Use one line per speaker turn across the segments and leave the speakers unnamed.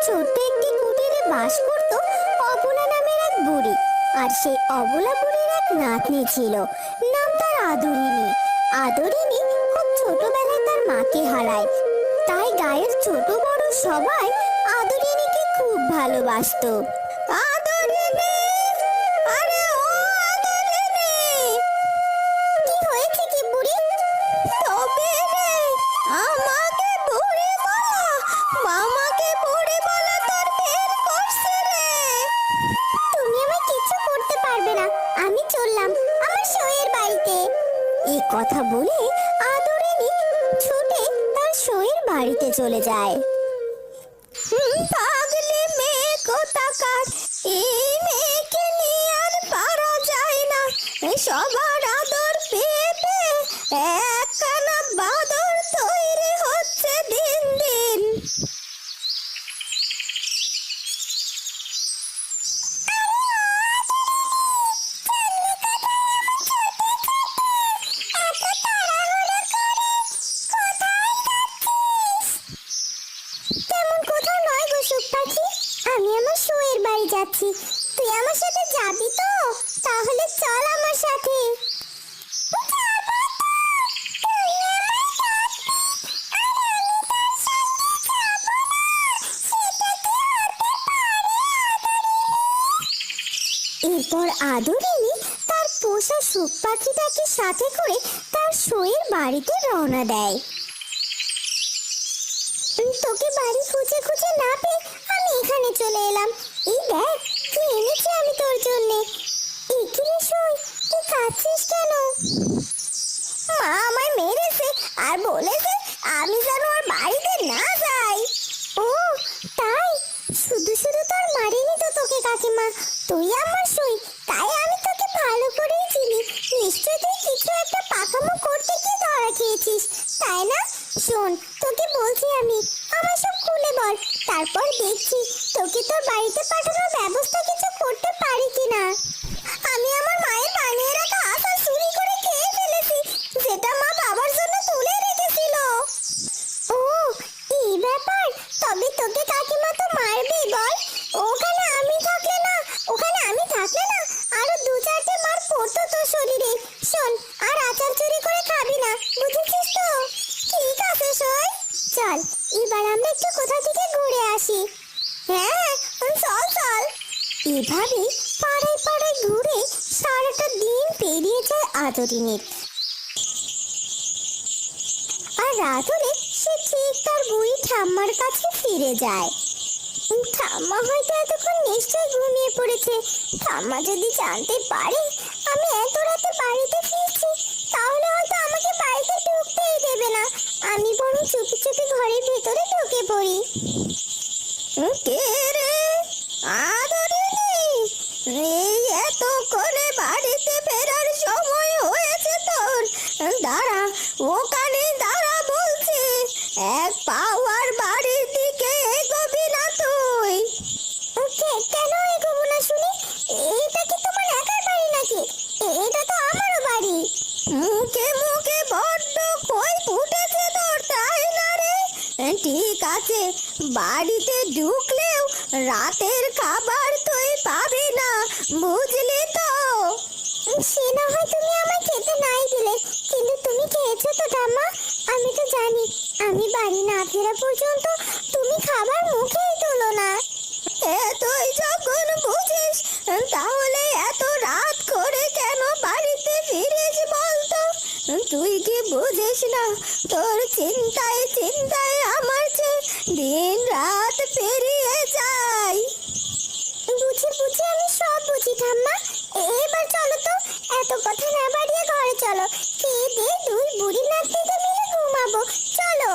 ছোট্ট একটি কুটিরে বাস করত অবলা নামের এক বুড়ি। আর সেই অবলা বুড়ির এক নাতনি ছিল, নাম তার আদরিনী। আদরিনী খুব ছোটবেলায় তার মাকে হারায়, তাই গায়ের ছোট বড় সবাই আদরিনীকে খুব ভালোবাসতো। আদরিনী, আরে ও আদরিনী, কি হয়েছে কি বুড়ি? তবে রে, আমাকে বুড়ি বলা, মামাকে বুড়ি বলা তোর ফের করছে রে। তুমি আমায় কিছু করতে পারবে না, আমি চললাম আমার সইয়ের বাড়িতে। এই কথা বলে আদরিনী ছুটে তার সইয়ের বাড়িতে চলে যায়। পাগলি মেয়ে কোথাকার, এই মেয়েকে নিয়ে আর পারা যায় না। সবার আদর পেয়ে পেয়ে একখানা বাদর তৈরি হচ্ছে দিন দিন। তেমন কোথাও নয় গো সুখ পাখি, আমি আমার সইয়ের বাড়ি যাচ্ছি। তুই আমার সাথে যাবি তো? তাহলে চল আমার সাথে। এরপর আদরিনী তার পোষা সুখ পাখিটাকে সাথে করে তার সইয়ের বাড়িতে রওনা দেয়। তোকে বাড়ি খুঁজে খুঁজে না পেয়ে আমি এখানে চলে এলাম। এই দেখ কি এনেছি আমি তোর জন্য। একিরে সই, তুই কাঁদছিস কেন? মা আমায় মেরেছে আর বলেছে আমি যেন ওর বাড়িতে না যাই। ও তাই? শুধু শুধু তোর মারিনি তো তোকে কাকিমা, তুই আমার সই, তাই আমি তোকে ভালো করেই চিনি। নিশ্চয় তুই কিছু একটা পাকামো করতে গিয়ে ধরা খেয়েছিস, তাই না? শোন, তোকে বলছি আমি, আমার সব খুলে বল, তারপর দেখছি তোকে তোর বাড়িতে পাঠানোর ব্যবস্থা কিছু করতে পারি কিনা। আমি আমার মায়ের বানিয়ে রাখা আচার চুরি করে খেয়ে ফেলেছি, যেটা মা বাবার জন্য তুলে রেখেছিল। ও এই ব্যাপার, তবে তোকে কাকিমা তো মারবে বল। ওখানে আমি থাকলে না, আরো দু চারটে মার পড়তো তোর শরীরে। শোন, আর আচার চুরি করে খাবি না, বুঝেছিস তো? ঠিক আছে সই, চল এবার আমরা একটু কোথা থেকে ঘুরে আসি। হ্যাঁ চল চল। এভাবে পাড়ায় পাড়ায় ঘুরে সারাটা দিন পেরিয়ে যায় আদরিনীর। আর রাত হলে সে ঠিক তার বুড়ি ঠাম্মার কাছে ফিরে যায়। ঠাম্মা হয়তো এতক্ষণ নিশ্চয়ই ঘুমিয়ে পড়েছে। ঠাম্মা যদি জানতে পারে আমি এত রাতে বাড়িতে ফিরছি, তাহলে হয়তো আমাকে বাড়িতে ঢুকতেই দেবে না। আমি বরং চুপি চুপি ঘরের ভেতরে ঢুকে পড়ি। কে রে? আদরিনী, এই এত করে বাড়িতে ফেরার সময় হয়েছে তোর? দাঁড়া, ওখানে দাঁড়া বলছি, এক পাওয়ার বাড়ির দিকে এগোবি না তুই। কেন এগোবো না শুনি? এটা কি তোমার একার বাড়ি নাকি? এটা তো আমারও বাড়ি। মুখে মুখে বড্ড কই ফুটেছে তোর, তাই না রে? ঠিক আছে, বাড়িতে ঢুকলেও রাতের খাবার তুই পাবি না, বুঝলি তো? সে না হয় তুমি আমায় খেতে নাই দিলে, কিন্তু তুমি খেয়েছো তো ঠাম্মা? আমি তো জানি আমি বাড়ি না ফেরা পর্যন্ত তুমি খাবার মুখেই তোলো না। তুই যখন বুঝিস, তাহলে এত রাত করে কেন বাড়িতে ফিরিস বলতো? তুই কি বুঝিস না তোর চিন্তায় চিন্তায় আমার যে দিন রাত পেরিয়ে যায়? বুঝি বুঝি, আমি সব বুঝি ঠাম্মা। এবার চলো তো, এত কথা না বাড়িয়ে ঘরে চলো। খেয়ে দিয়ে দুই বুড়ি নাতনিতে মিলে ঘুমাবো, চলো।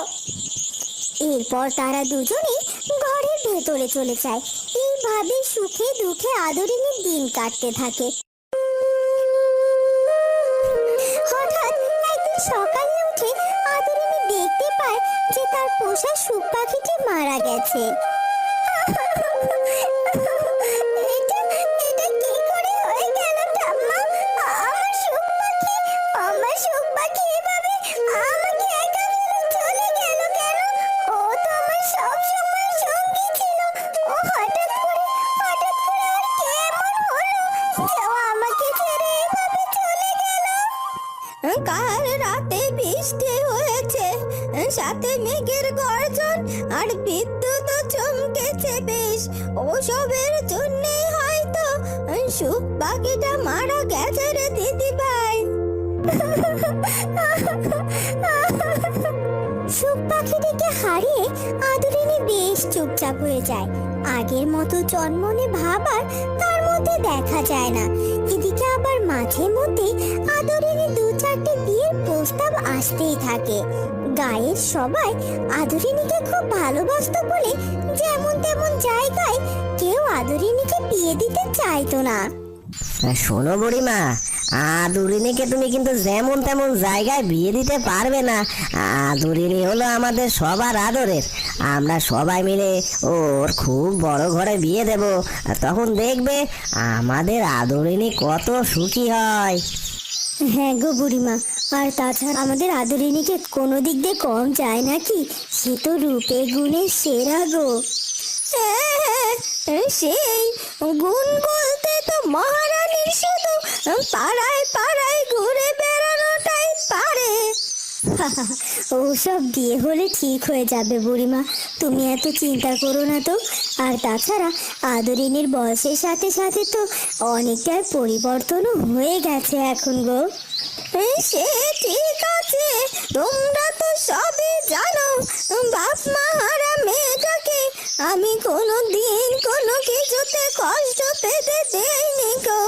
এরপর তারা দুজনেই ঘরের ভেতরে চলে যায়। এইভাবে সুখে দুঃখে আদরিনীর দিন কাটতে থাকে। হঠাৎ একদিন সকালে উঠে আদরিনী দেখতে পায় যে তার পোষা সুখ পাখিটি মারা গেছে। এটা কি করে হয়ে গেল ঠাম্মা? আমার সুখ পাখি এভাবে আমাকে একা ফেলে চলে গেল কেন? ও তো আমার সব সময় সঙ্গী ছিল। সাথে মেঘের গর্জন আর বিদ্যুৎ চমকেছে বেশ। ওসবের জন্যে হয়তো সুখ পাখিটা মারা গেছে রে দিদি ভাই। সুখ পাখিটিকে হারিয়ে আদরিনী বেশ চুপচাপ হয়ে যায়। আগের মতো জন্মনে ভাব আর তার মধ্যে দেখা যায় না। এদিকে আবার মাঝে মধ্যে আদরিনী দু চারটে বিয়ের প্রস্তাব আসতেই থাকে। গায়ের সবাই আদরিনীকে খুব ভালোবাসতো বলে যেমন তেমন জায়গায় কেউ আদরিনীকে বিয়ে দিতে চাইতো না।
শোনো বুড়িমা, আদুরিনীকে তুমি কিন্তু যেমন তেমন জায়গায় বিয়ে দিতে পারবে না। আদুরিনী হলো আমাদের সবার আদরের। আমরা সবাই মিলে ওর খুব বড় ঘরে বিয়ে দেব, তখন দেখবে আমাদের আদরিনী কত সুখী হয়।
হ্যাঁ গো বুড়িমা, আর তাছাড়া আমাদের আদরিনীকে কোনো দিক দিয়ে কম যায় নাকি? সে তো রূপে গুণে সেরা গো। সেই গুণ বলতে তো মহারানীর শুধু পাড়ায় পাড়ায় ঘুরে বেড়ানোটাই পারে। ওসব বিয়ে হলে ঠিক হয়ে যাবে বুড়িমা, তুমি এত চিন্তা করো না তো। আর তাছাড়া আদরিনীর বয়সের সাথে সাথে তো অনেকটাই পরিবর্তনও হয়ে গেছে এখন গো। সে ঠিক আছে, তোমরা তো সবই জানো। বাপ মা হারা মেয়েটাকে আমি কোনো দিন কোনো কিছুতে কষ্ট পেতে দেইনি গো।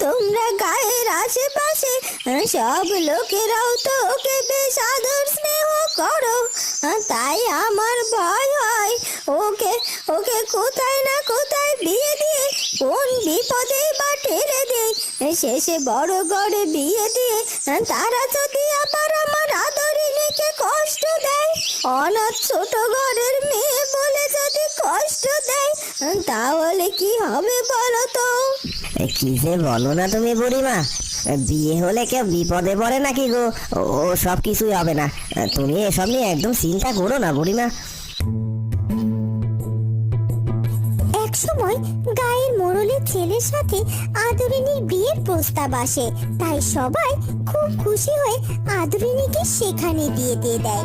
তোমরা গায়ের আশেপাশে সব লোকেরাও তো ওকে বেশ আদর স্নেহ করো। তাই আমার ভয় হয় ওকে ওকে কোথায় না কোথায় বিয়ে দিয়ে কোন বিপদে বা ঠেলে দেয়। শেষে বড় ঘরে বিয়ে দিয়ে তারা যদি আবার আমার আদরিনীকে কষ্ট দেয়, অনাথ ছোট ঘরের মেয়ে বলে যদি কষ্ট দেয়, তাহলে কি হবে বলো তো?
কি যে বলো না তুমি বুড়িমা, বিয়ে হলে কেউ বিপদে পড়ে নাকি গো? ও সব কিছুই হবে না, তুমি এসব নিয়ে একদম চিন্তা করো না বুড়িমা।
একসময় গায়ের মোড়লের ছেলের সাথে আদরিনীর বিয়ের প্রস্তাব আসে, তাই সবাই খুব খুশি হয়ে আদরিনীকে সেখানে বিয়ে দিয়ে দেয়।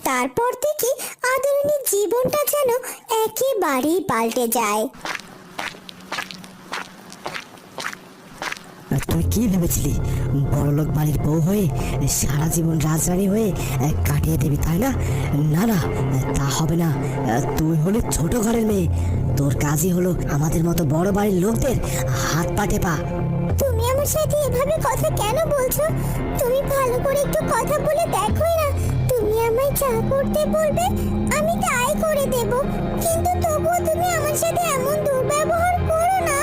তারপর থেকে আদরিনীর জীবনটা যেন একেবারেই পাল্টে যায়।
তুই কি ভেবেছিলি বড়লোক বাড়ির বউ হয়ে সারা জীবন রাজরানী হয়ে কাটিয়ে দিবি, তাই না? না না, তা হবে না। তুই হলে ছোট ঘরের মেয়ে, তোর কাজই হলো আমাদের মতো বড় বাড়ির লোকদের হাত পা টেপা।
তুমি আমার সাথে এভাবে কথা কেন বলছো? তুমি ভালো করে একটু কথা বলে দেখোই না। তুমি আমায় যা করতে বলবে আমি তাই করে দেব, কিন্তু তবুও তুমি আমার সাথে এমন দুর্ব্যবহার করো না।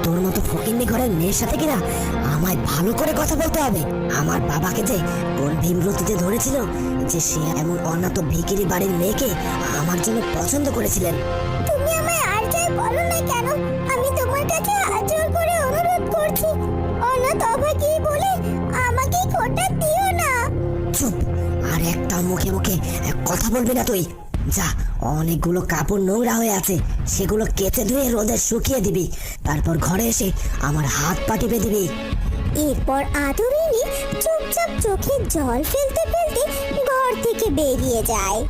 তোর মতো ফকিন্নি ঘরের মেয়ের সাথে কিনা আমায় ভালো করে কথা বলতে হবে। আমার বাবাকে যে কোন ভীমরতিতে ধরেছিল যে সে এমন অনাথ ভিখিরি বাড়ির মেয়েকে আমার জন্য পছন্দ করেছিলেন।
তুমি আমায় আর যাই বলো না কেন, আমি তোমার কাছে হাত জোর করে অনুরোধ করছি, অনাথ অভাগী বলে আমাকে খোটা দিও না।
চুপ, আর একটা মুখে মুখে কথা বলবি না তুই। যা, অনেকগুলো কাপড় নোংরা হয়ে আছে, সেগুলো কেচে ধুয়ে রোদে শুকিয়ে দিবি, তারপর ঘরে এসে আমার হাত পা টিপে দিবি।
এরপর আদরিনী চুপচাপ চোখে জল ফেলতে ফেলতে ঘর থেকে বেরিয়ে যায়।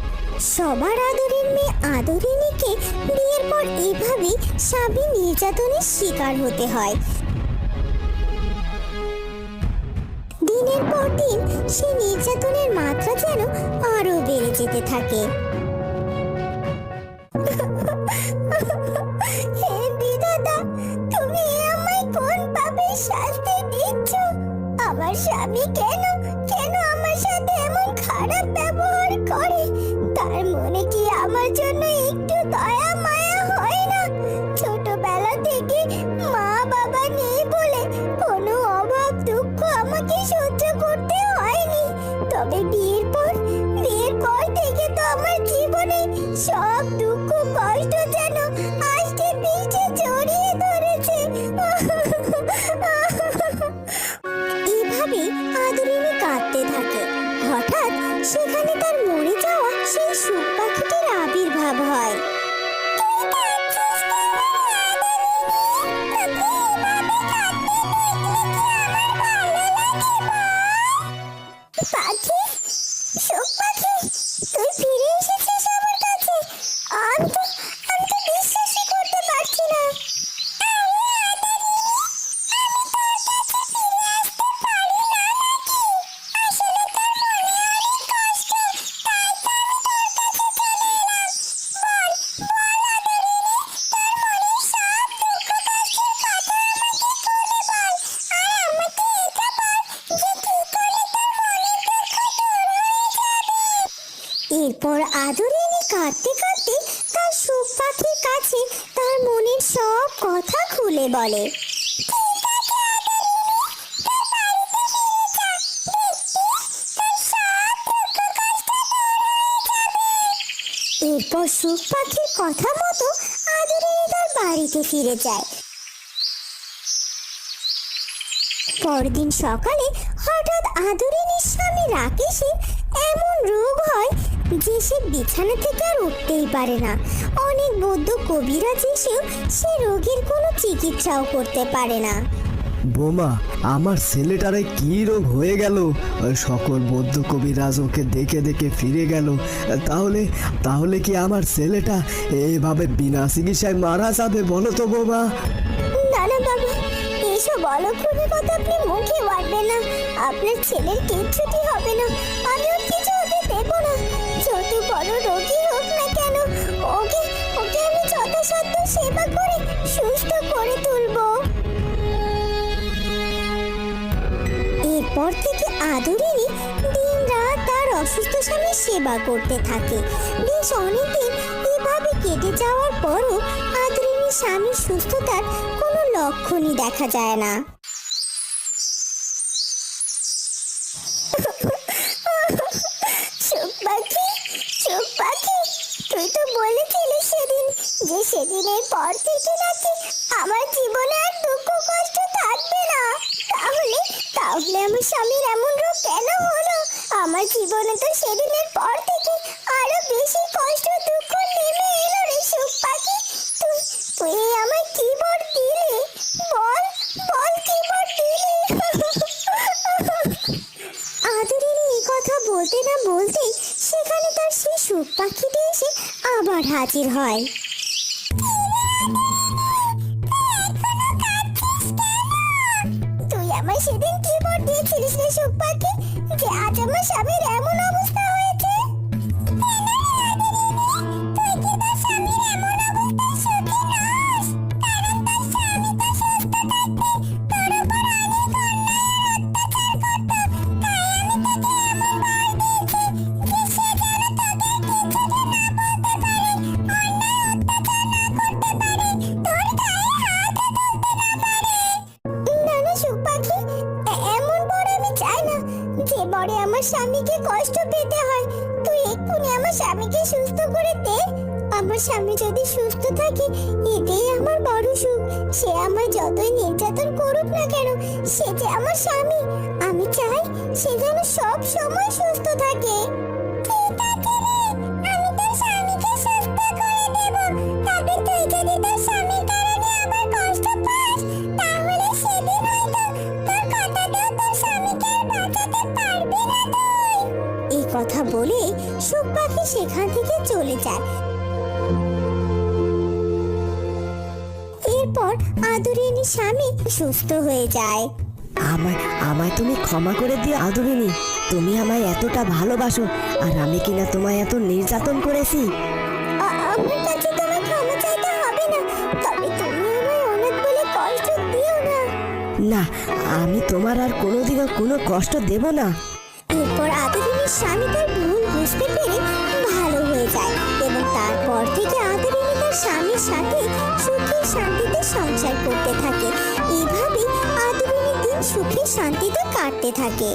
সবার আদরের মেয়ে আদরিনীকে বিয়ের পর এভাবেই স্বামী নির্যাতনের শিকার হতে হয়। দিনের পর দিন সেই নির্যাতনের মাত্রা যেন আরো বেড়ে যেতে থাকে। হে বিধাতা, তুমি আমায় কোন পাপের শাস্তি দিচ্ছ? আমার স্বামী কেন কেন আমার সাথে এমন খারাপ ব্যবহার করে? তার মনে কি আমার জন্য একটু দয়া মায়া হয় না? ছোটবেলা থেকে মা বাবা নেই বলে কোনো অভাব দুঃখ আমাকে সহ্য করতে হয়নি, তবে বিয়ের পর থেকে তো আমার জীবনে সব দুঃখ কষ্ট যেন আজকে পিঠে জড়িয়ে ধরেছে। এইভাবে আদরিনী কাঁদতে থাকে। হঠাৎ সেখানে তার মরে যাওয়া সেই সুখ পাখিটির আবির্ভাব হয়। এরপর আদরিনী কাঁদতে কাঁদতে তার সুখ পাখির কাছে তার মনের সব কথা খুলে বলে। এরপর সুখ পাখির কথা মতো আদরিনী তার বাড়িতে ফিরে যায়। পরদিন সকালে হঠাৎ আদরিনীর স্বামী রাকেশের এমন রোগ হয় যে সে বিছানা থেকে আর উঠতেই পারে না। অনেক বৌদ্ধ কবিরাজ এসেও সে রোগের কোনো চিকিৎসাও করতে পারে না।
বোমা, আমার ছেলেটারে কি রোগ হয়ে গেল? সকল বৌদ্ধ কবিরাজ ওকে দেখে দেখে ফিরে গেল। তাহলে তাহলে কি আমার ছেলেটা এভাবে বিনা চিকিৎসায় মারা যাবে? বলো তো বোমা।
না না বাবা, এসব অলক্ষণের কথা আপনি মুখে বাড়বেন না। আপনার ছেলের কিচ্ছুটি হবে না, আমি ওর কিছু হতে দেবো না। যত বড় রোগী হোক না কেন, ওকে ওকে আমি যথাসাধ্য সেবা করে সুস্থ করে তুলবো। এরপর থেকে আদরিনী দিন রাত তার অসুস্থ স্বামীর সেবা করতে থাকে। বেশ অনেকদিন এভাবে কেটে যাওয়ার পরও আদরিনীর স্বামীর সুস্থতার কোনো লক্ষণই দেখা যায় না। সুখ পাখি, সুখ পাখি, তুই তো বলেছিলি সেদিন যে সেদিনের পর থেকে নাকি আমার জীবনে আর দুঃখ কষ্ট থাকবে না। তাহলে তাহলে আমার স্বামীর এমন রোগ কেন হলো? আমার জীবনে তো সেদিনের পর থেকে আরো বেশি কষ্ট দুঃখ নেমে এলো রে সুখ পাখি। তুই তুই আমার কি বর দিলি? বল বল কি বর দিলি? আদরিনী এই কথা বলতে না বলতেই সেখানে তার সেই সুখ পাখিটি এসে আবার হাজির হয়। তুই আমার সেদিন কি বর দিয়েছিলিস রে সুখ পাখি যে আজ আমার স্বামীর এমন অবস্থা হয়েছে? তুই কি তোর স্বামীর এমন অবস্থায় সুখী নস? কারণ তোর স্বামী তো সুস্থ থাকতে তোর উপর অনেক অন্যায় অত্যাচার করতো। তাই আমি তোকে এমন বর দিয়েছি যে সে যেন তোদের কিছুতে না বলতে পারে, অন্যায় অত্যাচার না করতে পারে, তোর গায়ে হাতও তুলতে না পারে। না না সুখ পাখি, এমন বর আমি চাই না যে বরে আমার স্বামীকে কষ্ট পেতে হয়। তুই এক্ষুনি আমার স্বামীকে সুস্থ করে দে। আমার স্বামী যদি সুস্থ থাকে এটাই আমার বড় সুখ। সে আমার যতই নির্যাতন করুক না কেন, সে যে আমার স্বামী। আমি চাই সে যেন সব সময় সুস্থ থাকে। ঠিক আছে রে, আমি তোর স্বামীকে সুস্থ করে দেব। তবে তুই যদি তোর স্বামীর কারণে আবার কষ্ট পাস তাহলে সেদিন হয়তো তোর কথাতেও তোর স্বামীকে আর বাঁচাতে পারবি না তুই। এই কথা বলে সুখ পাখি সেখান থেকে চলে যায়। এরপর আদরিনীর স্বামী সুস্থ হয়ে যায়।
আমায় আমায় তুমি ক্ষমা করে দিও আদরিনী। তুমি আমায় এতটা ভালোবাসো, আর আমি কিনা তোমায় এত নির্যাতন করেছি।
আমার কাছে তোমার ক্ষমা চাইতে হবে না, তবে তুমি আমায় অনেক বলে কষ্ট দিও না।
না, আমি তোমার আর কোনোদিনও কোনো কষ্ট দেব না।
এরপর আদরিনীর স্বামী তার ভুল বুঝতে পেরে ভালো হয়ে যায় এবং তারপর থেকে আদরিনী তার স্বামীর সাথে সুখে শান্তিতে সংসার করতে থাকে। এইভাবে আদরিনীর দিন সুখে শান্তিতে কাটতে থাকে।